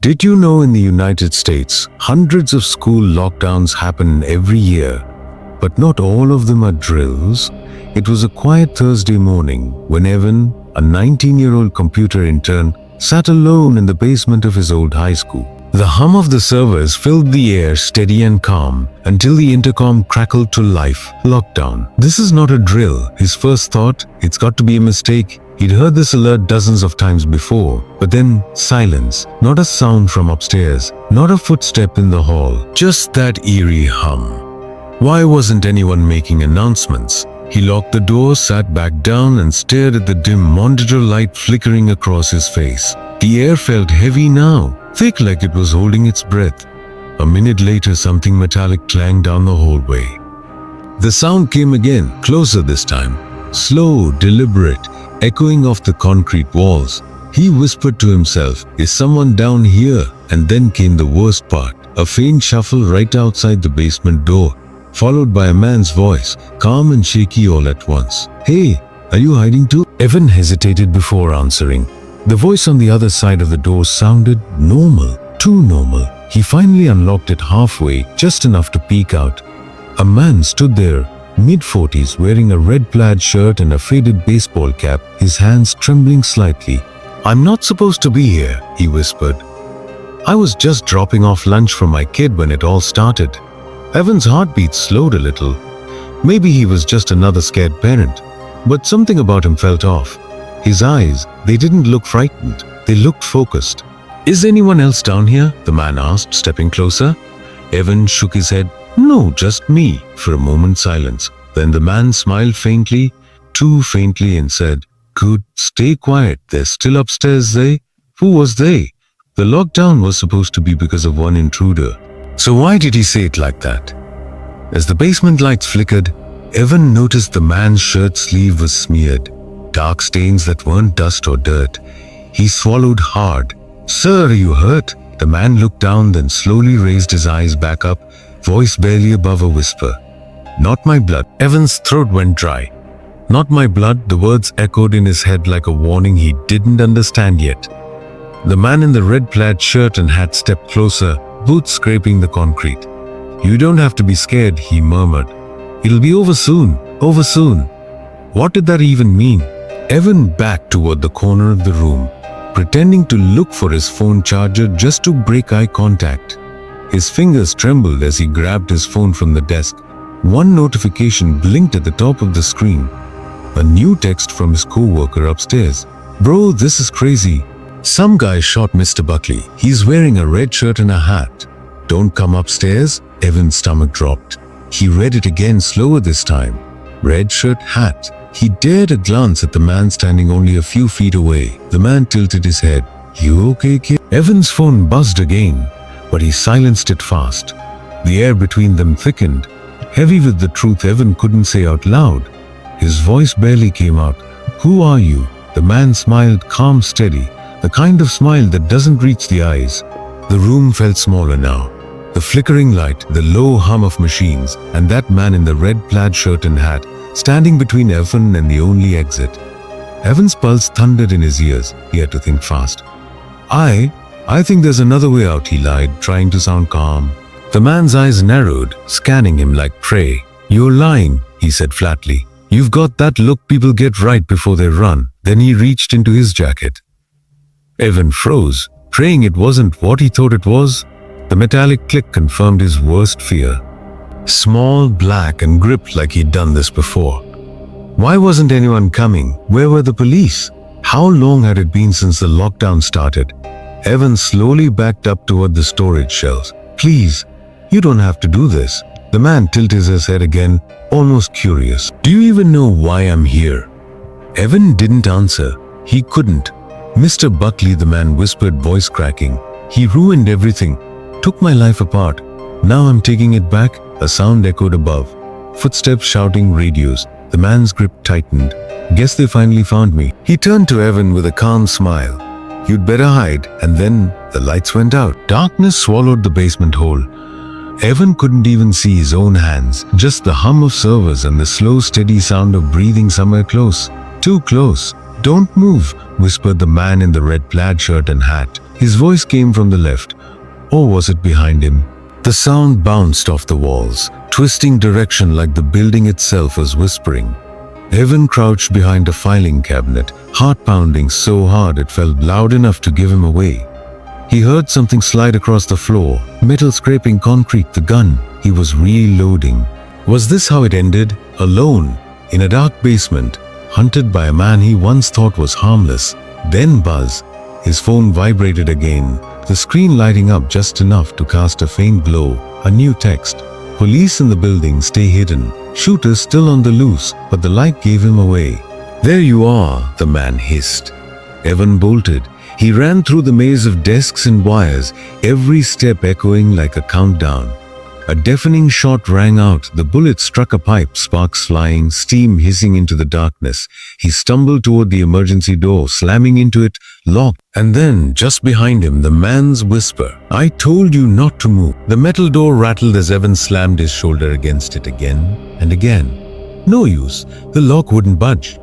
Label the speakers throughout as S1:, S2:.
S1: Did you know in the United States, hundreds of school lockdowns happen every year, but not all of them are drills? It was a quiet Thursday morning when Evan, a 19-year-old computer intern, sat alone in the basement of his old high school. The hum of the servers filled the air steady and calm until the intercom crackled to life. Lockdown. This is not a drill. His first thought, it's got to be a mistake. He'd heard this alert dozens of times before, but then silence. Not a sound from upstairs, not a footstep in the hall, just that eerie hum. Why wasn't anyone making announcements? He locked the door, sat back down and stared at the dim monitor light flickering across his face. The air felt heavy now, thick like it was holding its breath. A minute later, something metallic clanged down the hallway. The sound came again, closer this time. Slow, deliberate, echoing off the concrete walls. He whispered to himself, "Is someone down here?" And then came the worst part. A faint shuffle right outside the basement door, followed by a man's voice, calm and shaky all at once. "Hey, are you hiding too?" Evan hesitated before answering. The voice on the other side of the door sounded normal, too normal. He finally unlocked it halfway, just enough to peek out. A man stood there, mid-40s, wearing a red plaid shirt and a faded baseball cap, his hands trembling slightly. "I'm not supposed to be here," he whispered. "I was just dropping off lunch for my kid when it all started." Evan's heartbeat slowed a little. Maybe he was just another scared parent, but something about him felt off. His eyes, they didn't look frightened, they looked focused. "Is anyone else down here?" the man asked, stepping closer. Evan shook his head. "No, just me." For a moment, silence. Then the man smiled faintly, too faintly, and said, "Good, stay quiet. They're still upstairs, they?" Who was they? The lockdown was supposed to be because of one intruder. So why did he say it like that? As the basement lights flickered, Evan noticed the man's shirt sleeve was smeared. Dark stains that weren't dust or dirt. He swallowed hard. "Sir, are you hurt?" The man looked down, then slowly raised his eyes back up, voice barely above a whisper. "Not my blood." Evan's throat went dry. "Not my blood," the words echoed in his head like a warning he didn't understand yet. The man in the red plaid shirt and hat stepped closer, boots scraping the concrete. "You don't have to be scared," he murmured. "It'll be over soon, over soon." What did that even mean? Evan backed toward the corner of the room, pretending to look for his phone charger just to break eye contact. His fingers trembled as he grabbed his phone from the desk. One notification blinked at the top of the screen. A new text from his coworker upstairs. "Bro, this is crazy. Some guy shot Mr. Buckley. He's wearing a red shirt and a hat. Don't come upstairs." Evan's stomach dropped. He read it again, slower this time. Red shirt, hat. He dared a glance at the man standing only a few feet away. The man tilted his head. "You okay, kid?" Evan's phone buzzed again, but he silenced it fast. The air between them thickened, heavy with the truth Evan couldn't say out loud. His voice barely came out. "Who are you?" The man smiled, calm, steady, the kind of smile that doesn't reach the eyes. The room felt smaller now. The flickering light, the low hum of machines, and that man in the red plaid shirt and hat, standing between Evan and the only exit. Evan's pulse thundered in his ears. He had to think fast. I think there's another way out," he lied, trying to sound calm. The man's eyes narrowed, scanning him like prey. "You're lying," he said flatly. "You've got that look people get right before they run." Then he reached into his jacket. Evan froze, praying it wasn't what he thought it was. The metallic click confirmed his worst fear. Small, black, and gripped like he'd done this before. Why wasn't anyone coming? Where were the police? How long had it been since the lockdown started? Evan slowly backed up toward the storage shelves. "Please, you don't have to do this." The man tilted his head again, almost curious. "Do you even know why I'm here?" Evan didn't answer. He couldn't. "Mr. Buckley," the man whispered, voice cracking. "He ruined everything. Took my life apart. Now I'm taking it back." A sound echoed above. Footsteps, shouting, radios. The man's grip tightened. "Guess they finally found me." He turned to Evan with a calm smile. "You'd better hide." And then the lights went out. Darkness swallowed the basement whole. Evan couldn't even see his own hands, just the hum of servers and the slow, steady sound of breathing somewhere close. Too close. "Don't move," whispered the man in the red plaid shirt and hat. His voice came from the left, or was it behind him? The sound bounced off the walls, twisting direction like the building itself was whispering. Evan crouched behind a filing cabinet, heart pounding so hard it felt loud enough to give him away. He heard something slide across the floor, metal scraping concrete, the gun. He was reloading. Was this how it ended? Alone, in a dark basement, hunted by a man he once thought was harmless. Then buzz. His phone vibrated again, the screen lighting up just enough to cast a faint glow. A new text. Police in the building, stay hidden. Shooters still on the loose, but the light gave him away. There you are, the man hissed. Evan bolted. He ran through the maze of desks and wires, every step echoing like a countdown. A deafening shot rang out. The bullet struck a pipe, sparks flying, steam hissing into the darkness. He stumbled toward the emergency door, slamming into it, locked. And then, just behind him, the man's whisper, "I told you not to move." The metal door rattled as Evan slammed his shoulder against it again and again. No use. The lock wouldn't budge.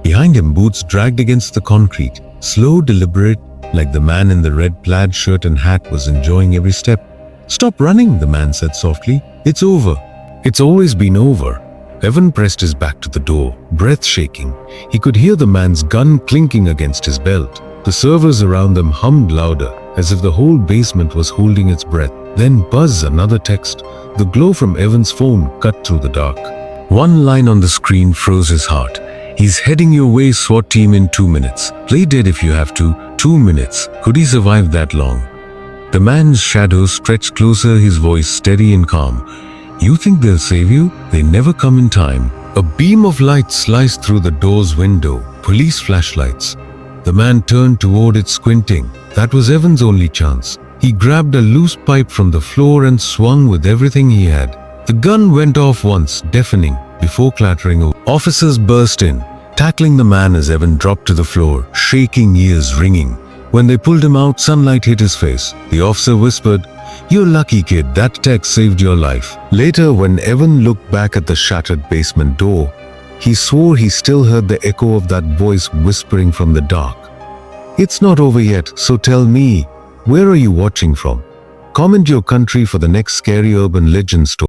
S1: Behind him, boots dragged against the concrete, slow, deliberate, like the man in the red plaid shirt and hat was enjoying every step. "Stop running," the man said softly. "It's over." It's always been over. Evan pressed his back to the door, breath shaking. He could hear the man's gun clinking against his belt. The servers around them hummed louder, as if the whole basement was holding its breath. Then buzz, another text. The glow from Evan's phone cut through the dark. One line on the screen froze his heart. "He's heading your way, SWAT team, in 2 minutes. Play dead if you have to." 2 minutes. Could he survive that long? The man's shadow stretched closer, his voice steady and calm. "You think they'll save you? They never come in time." A beam of light sliced through the door's window. Police flashlights. The man turned toward it, squinting. That was Evan's only chance. He grabbed a loose pipe from the floor and swung with everything he had. The gun went off once, deafening, before clattering over. Officers burst in, tackling the man as Evan dropped to the floor, shaking, ears ringing. When they pulled him out, sunlight hit his face. The officer whispered, "You're lucky, kid. That text saved your life." Later, when Evan looked back at the shattered basement door, he swore he still heard the echo of that voice whispering from the dark. It's not over yet, so tell me, where are you watching from? Comment your country for the next scary urban legend story.